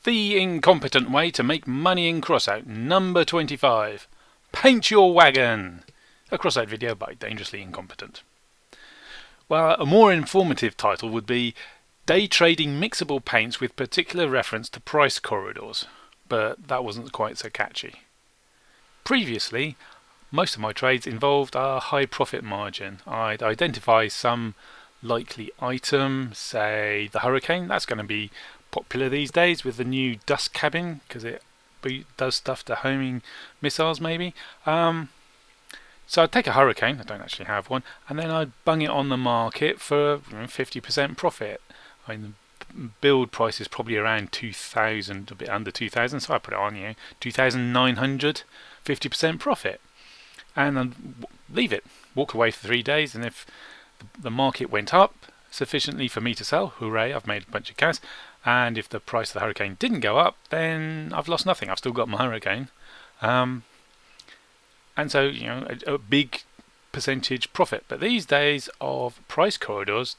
The Incompetent Way to Make Money in Crossout, number 25. Paint Your Wagon! A Crossout video by Dangerously Incompetent. Well, a more informative title would be Day Trading Mixable Paints with particular reference to price corridors, but that wasn't quite so catchy. Previously, most of my trades involved a high profit margin. I'd identify some likely item, say the Hurricane. That's going to be popular these days with the new dust cabin because it does stuff to homing missiles maybe. So I'd take a Hurricane, I don't actually have one, and then I'd bung it on the market for 50% profit. I mean, the build price is probably around 2,000, a bit under 2,000, so I put it on 2,900, 50% profit. And then leave it, walk away for 3 days, and if the market went up sufficiently for me to sell, hooray, I've made a bunch of cash. And if the price of the Hurricane didn't go up, then I've lost nothing. I've still got my Hurricane. And so, a big percentage profit. But these days of price corridors,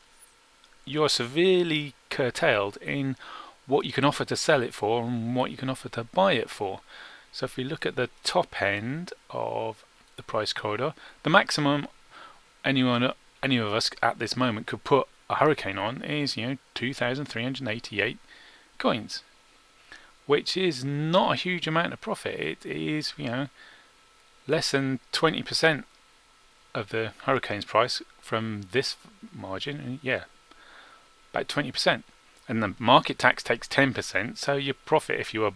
you're severely curtailed in what you can offer to sell it for and what you can offer to buy it for. So if we look at the top end of the price corridor, the maximum any of us at this moment could put a Hurricane on is 2,388 coins, which is not a huge amount of profit. It is less than 20% of the Hurricane's price from this margin. About 20%, and the market tax takes 10%. So your profit, if you were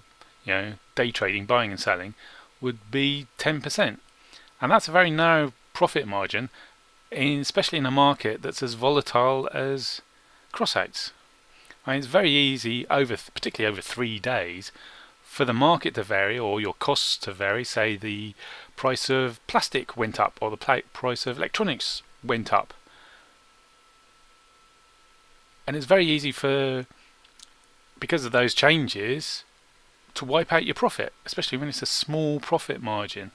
day trading, buying and selling, would be 10%, and that's a very narrow profit margin, especially in a market that's as volatile as Crossouts. I mean, it's very easy, particularly over 3 days, for the market to vary or your costs to vary. Say the price of plastic went up or the price of electronics went up. And it's very easy because of those changes, to wipe out your profit, especially when it's a small profit margin.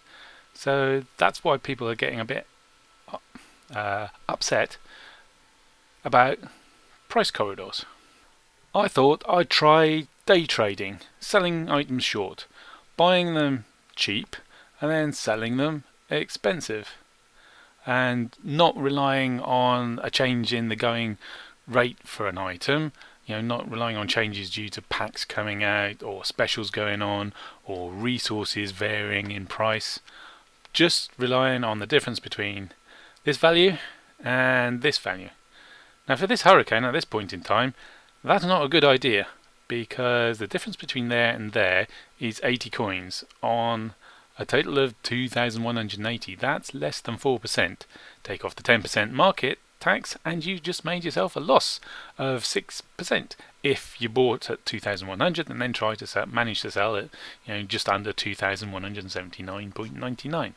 So that's why people are getting a bit upset about price corridors. I thought I'd try day trading, selling items short, buying them cheap and then selling them expensive, and not relying on a change in the going rate for an item, not relying on changes due to packs coming out or specials going on or resources varying in price, just relying on the difference between this value and this value. Now for this Hurricane at this point in time, that's not a good idea, because the difference between there and there is 80 coins on a total of 2,180. That's less than 4%. Take off the 10% market tax and you just made yourself a loss of 6% if you bought at 2,100 and then try to manage to sell it just under 2,179.99.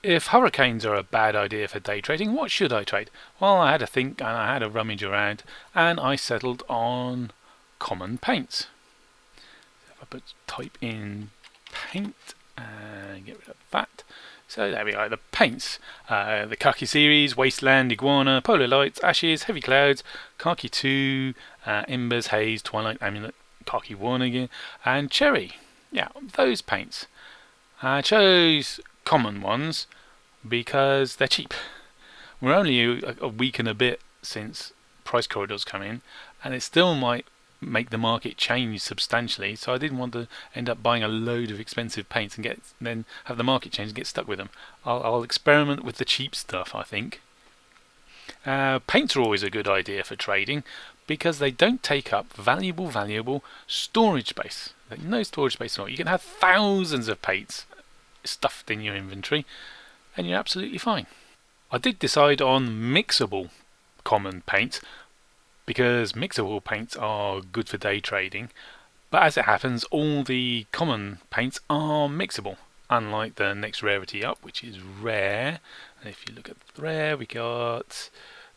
If Hurricanes are a bad idea for day trading, what should I trade? Well, I had a think and I had a rummage around and I settled on common paints. If I type in paint and get rid of that. So there we go, the paints. The Khaki series, Wasteland, Iguana, Polar Lights, Ashes, Heavy Clouds, Khaki 2, Embers, Haze, Twilight, Amulet, Khaki 1 again, and Cherry. Yeah, those paints. I chose common ones because they're cheap. We're only a week and a bit since price corridors come in, and it still might make the market change substantially, so I didn't want to end up buying a load of expensive paints and then have the market change and get stuck with them. I'll experiment with the cheap stuff, I think. Paints are always a good idea for trading because they don't take up valuable storage space. No storage space at all. You can have thousands of paints stuffed in your inventory and you're absolutely fine. I did decide on mixable common paints because mixable paints are good for day trading, but as it happens, all the common paints are mixable, unlike the next rarity up, which is rare. And if you look at rare, we got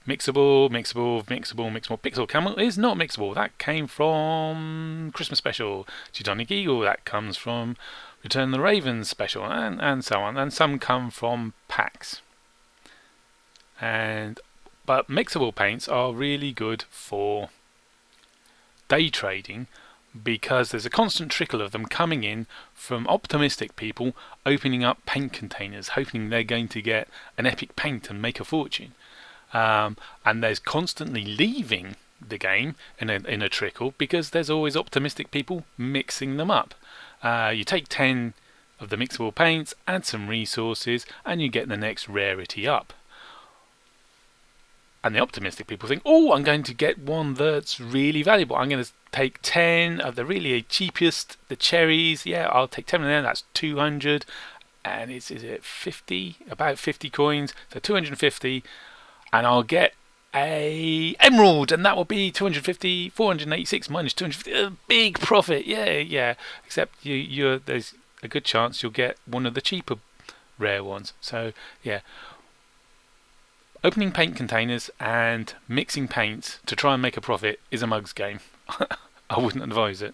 mixable. Pixel Camel is not mixable. That came from Christmas Special. Teutonic Eagle, that comes from Return the Ravens Special, and so on. And some come from packs. But mixable paints are really good for day trading because there's a constant trickle of them coming in from optimistic people opening up paint containers, hoping they're going to get an epic paint and make a fortune. And there's constantly leaving the game in a trickle because there's always optimistic people mixing them up. You take 10 of the mixable paints, add some resources, and you get the next rarity up. And the optimistic people think, oh, I'm going to get one that's really valuable. I'm going to take 10 of the really cheapest, the cherries. Yeah, I'll take 10 of them. That's 200. And is it 50? About 50 coins. So 250. And I'll get a emerald. And that will be 250, 486 minus 250. A big profit. Yeah. Except there's a good chance you'll get one of the cheaper rare ones. So, yeah. Opening paint containers and mixing paints to try and make a profit is a mug's game. I wouldn't advise it.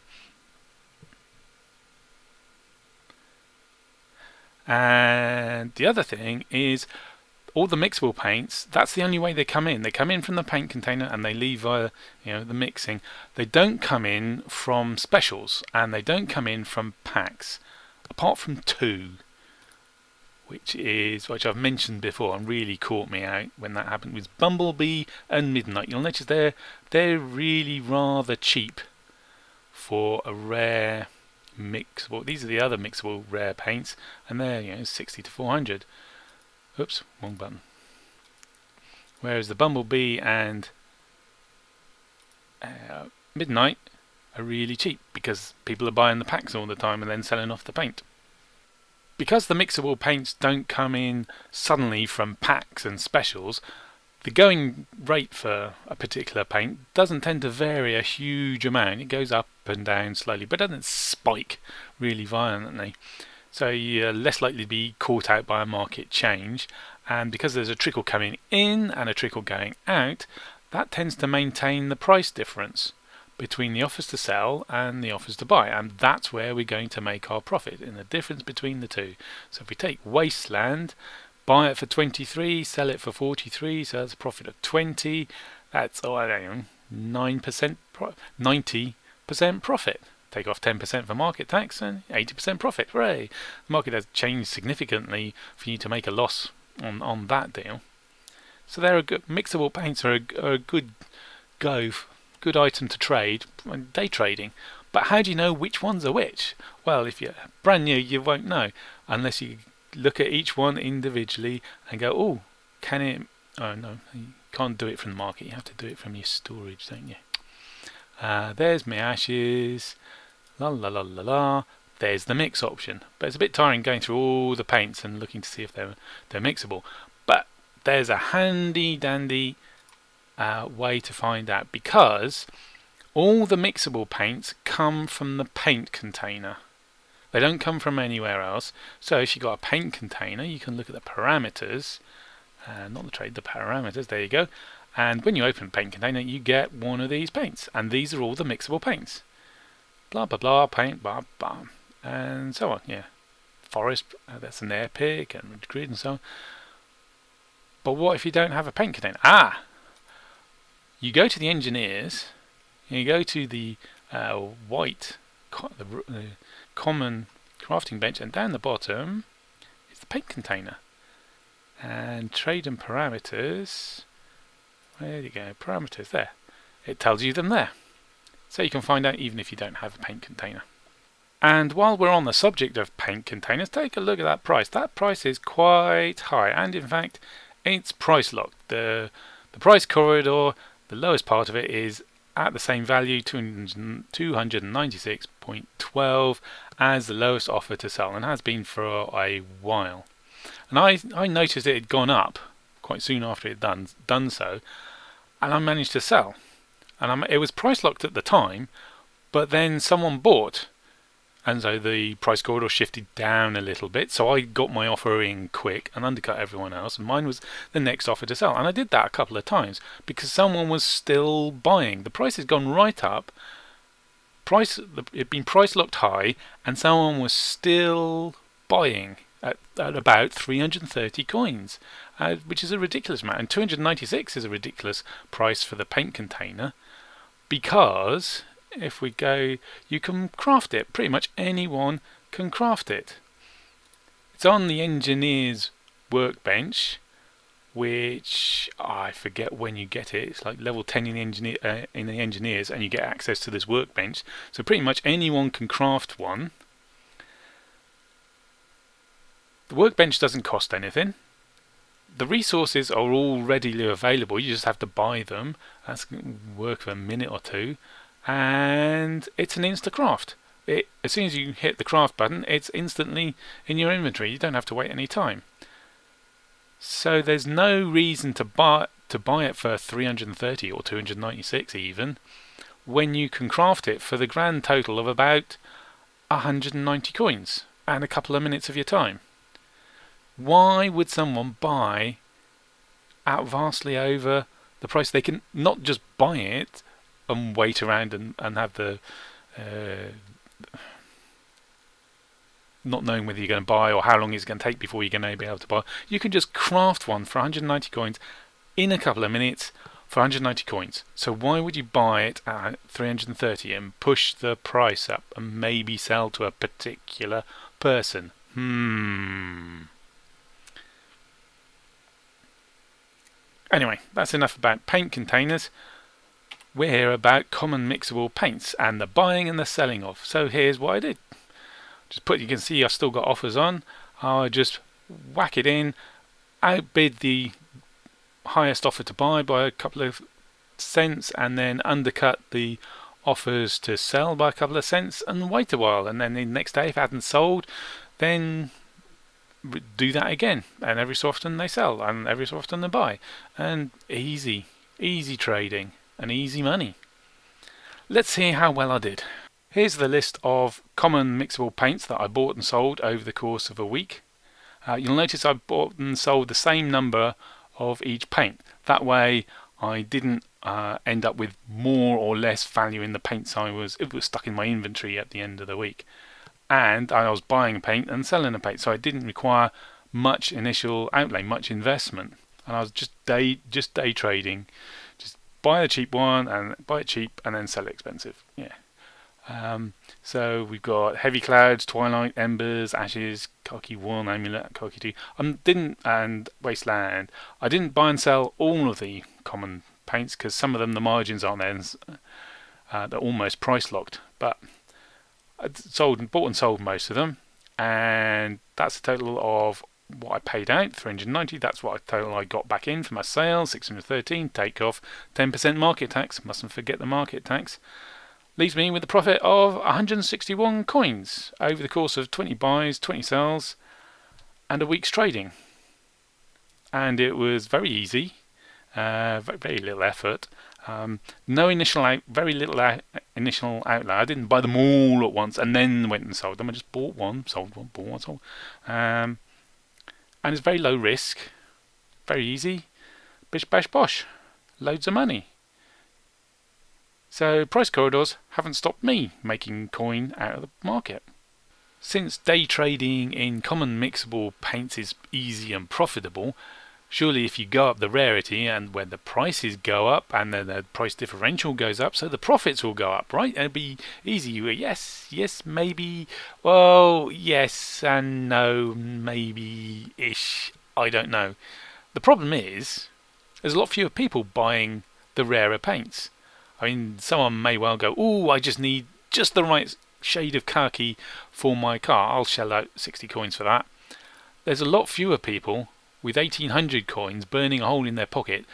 And the other thing is all the mixable paints, that's the only way they come in. They come in from the paint container and they leave via the mixing. They don't come in from specials and they don't come in from packs, apart from two. Which I've mentioned before and really caught me out when that happened, was Bumblebee and Midnight. You'll notice they're really rather cheap for a rare mixable. These are the other mixable rare paints, and they're 60 to 400. Oops, wrong button. Whereas the Bumblebee and Midnight are really cheap because people are buying the packs all the time and then selling off the paint. Because the mixable paints don't come in suddenly from packs and specials, the going rate for a particular paint doesn't tend to vary a huge amount. It goes up and down slowly, but doesn't spike really violently. So you're less likely to be caught out by a market change. And because there's a trickle coming in and a trickle going out, that tends to maintain the price difference between the offers to sell and the offers to buy, and that's where we're going to make our profit, in the difference between the two. So if we take Wasteland, buy it for 23, sell it for 43, so that's a profit of 20. That's 9%, 90% profit. Take off 10% for market tax and 80% profit. Hooray! The market has changed significantly for you to make a loss on that deal. So they're a good mixable paints are a good good item to trade when day trading. But how do you know which ones are which? Well, if you're brand new, you won't know unless you look at each one individually and go, oh, can it? Oh no, you can't do it from the market. You have to do it from your storage, don't you? There's my ashes. La la la la la. There's the mix option, but it's a bit tiring going through all the paints and looking to see if they're mixable. But there's a handy dandy way to find out, because all the mixable paints come from the paint container. They don't come from anywhere else. So if you've got a paint container, you can look at the parameters, not the trade, the parameters, there you go. And when you open a paint container, you get one of these paints, and these are all the mixable paints. Blah blah blah, paint, blah blah, and so on. Yeah, forest, that's an air pick, and grid, and so on. But what if you don't have a paint container? You go to the engineers, you go to the common crafting bench, and down the bottom is the paint container. And trade and parameters, where do you go? Parameters, there. It tells you them there. So you can find out even if you don't have a paint container. And while we're on the subject of paint containers, take a look at that price. That price is quite high, and in fact it's price locked. The price corridor, the lowest part of it is at the same value, 296.12, as the lowest offer to sell, and has been for a while. And I noticed it had gone up quite soon after it had done so, and I managed to sell. And it was price locked at the time, but then someone bought, and so the price corridor shifted down a little bit, so I got my offer in quick and undercut everyone else, and mine was the next offer to sell. And I did that a couple of times because someone was still buying. The price had gone right up, it had been price locked high, and someone was still buying at about 330 coins, which is a ridiculous amount. And 296 is a ridiculous price for the paint container, because if we go, you can craft it. Pretty much anyone can craft it. It's on the engineer's workbench, which I forget when you get it. It's like level 10 in the engineers, and you get access to this workbench. So pretty much anyone can craft one. The workbench doesn't cost anything. The resources are all readily available. You just have to buy them. That's going to work for a minute or two, and it's an insta craft. As soon as you hit the craft button, it's instantly in your inventory. You don't have to wait any time. So there's no reason to buy it for 330 or 296 even, when you can craft it for the grand total of about 190 coins and a couple of minutes of your time. Why would someone buy at vastly over the price? They can not just buy it and wait around and have the not knowing whether you're going to buy or how long it's going to take before you're going to be able to buy. You can just craft one for 190 coins in a couple of minutes for 190 coins. So why would you buy it at 330 and push the price up and maybe sell to a particular person? Anyway, that's enough about paint containers. We're here about common mixable paints and the buying and the selling of. So here's what I did. You can see I've still got offers on. I'll just whack it in, outbid the highest offer to buy by a couple of cents, and then undercut the offers to sell by a couple of cents, and wait a while, and then the next day if it hadn't sold, then do that again, and every so often they sell, and every so often they buy, and easy trading and easy money. Let's see how well I did. Here's the list of common mixable paints that I bought and sold over the course of a week. You'll notice I bought and sold the same number of each paint. That way I didn't end up with more or less value in the paints it was stuck in my inventory at the end of the week. And I was buying paint and selling a paint, so I didn't require much initial outlay, much investment. And I was just day trading. Just buy the cheap one and buy it cheap and then sell it expensive. Yeah. So we've got Heavy Clouds, Twilight, Embers, Ashes, Khaki 1, Amulet, Khaki 2, and Wasteland. I didn't buy and sell all of the common paints because some of them the margins aren't there, and they're almost price locked. But I bought and sold most of them, and that's a total of what I paid out, 390. That's what total I got back in for my sales, 613. Take off 10% market tax. Mustn't forget the market tax. Leaves me with a profit of 161 coins over the course of 20 buys, 20 sells, and a week's trading. And it was very easy, very little effort, very little initial outlay. I didn't buy them all at once and then went and sold them. I just bought one, sold one, bought one, sold. And it's very low risk, very easy, bish bash bosh, loads of money. So price corridors haven't stopped me making coin out of the market. Since day trading in common mixable paints is easy and profitable, surely if you go up the rarity and when the prices go up and then the price differential goes up, so the profits will go up, right? It'll be easy. Yes, maybe. Well, yes and no, maybe-ish. I don't know. The problem is there's a lot fewer people buying the rarer paints. I mean, someone may well go, "Ooh, I just need just the right shade of khaki for my car. I'll shell out 60 coins for that." There's a lot fewer people with 1,800 coins burning a hole in their pocket,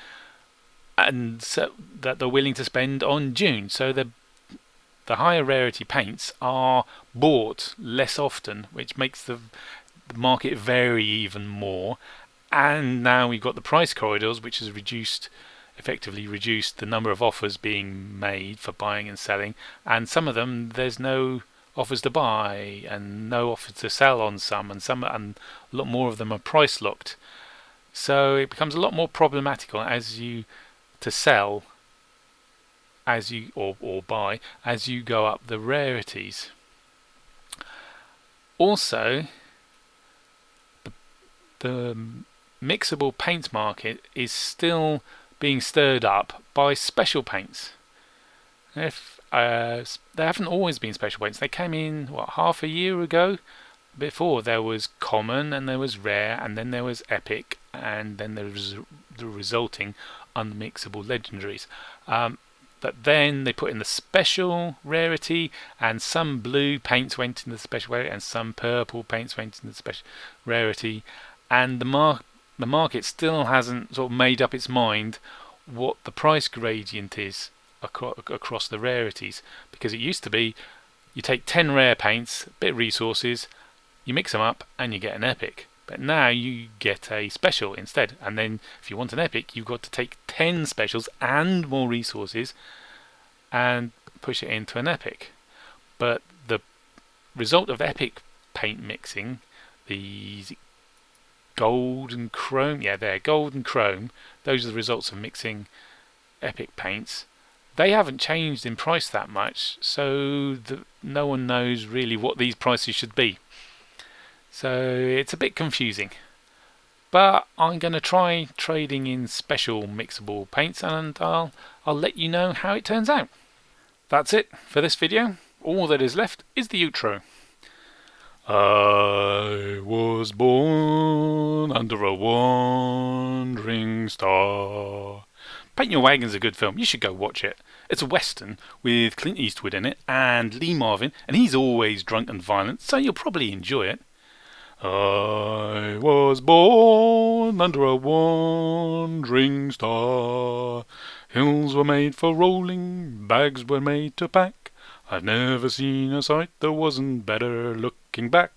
and so that they're willing to spend on June. So the higher rarity paints are bought less often, which makes the market vary even more. And now we've got the price corridors, which has effectively reduced the number of offers being made for buying and selling, and some of them there's no offers to buy and no offers to sell on some, and a lot more of them are price locked. So it becomes a lot more problematical to sell or buy as you go up the rarities. Also, the mixable paint market is still being stirred up by special paints. If They haven't always been special paints. They came in, what, half a year ago? Before there was common, and there was rare, and then there was epic, and then there was the resulting unmixable legendaries. But then they put in the special rarity, and some blue paints went in the special rarity, and some purple paints went in the special rarity, and the market still hasn't sort of made up its mind what the price gradient is across the rarities, because it used to be you take 10 rare paints, a bit of resources, you mix them up, and you get an epic. But now you get a special instead, and then if you want an epic, you've got to take 10 specials and more resources and push it into an epic. But the result of epic paint mixing, these gold and chrome, gold and chrome, those are the results of mixing epic paints. They haven't changed in price that much, so no one knows really what these prices should be. So it's a bit confusing. But I'm going to try trading in special mixable paints, and I'll let you know how it turns out. That's it for this video. All that is left is the outro. I was born under a wandering star. Paint Your Wagon's a good film. You should go watch it. It's a western with Clint Eastwood in it and Lee Marvin, and he's always drunk and violent, so you'll probably enjoy it. I was born under a wandering star. Hills were made for rolling, bags were made to pack. I've never seen a sight that wasn't better looking back.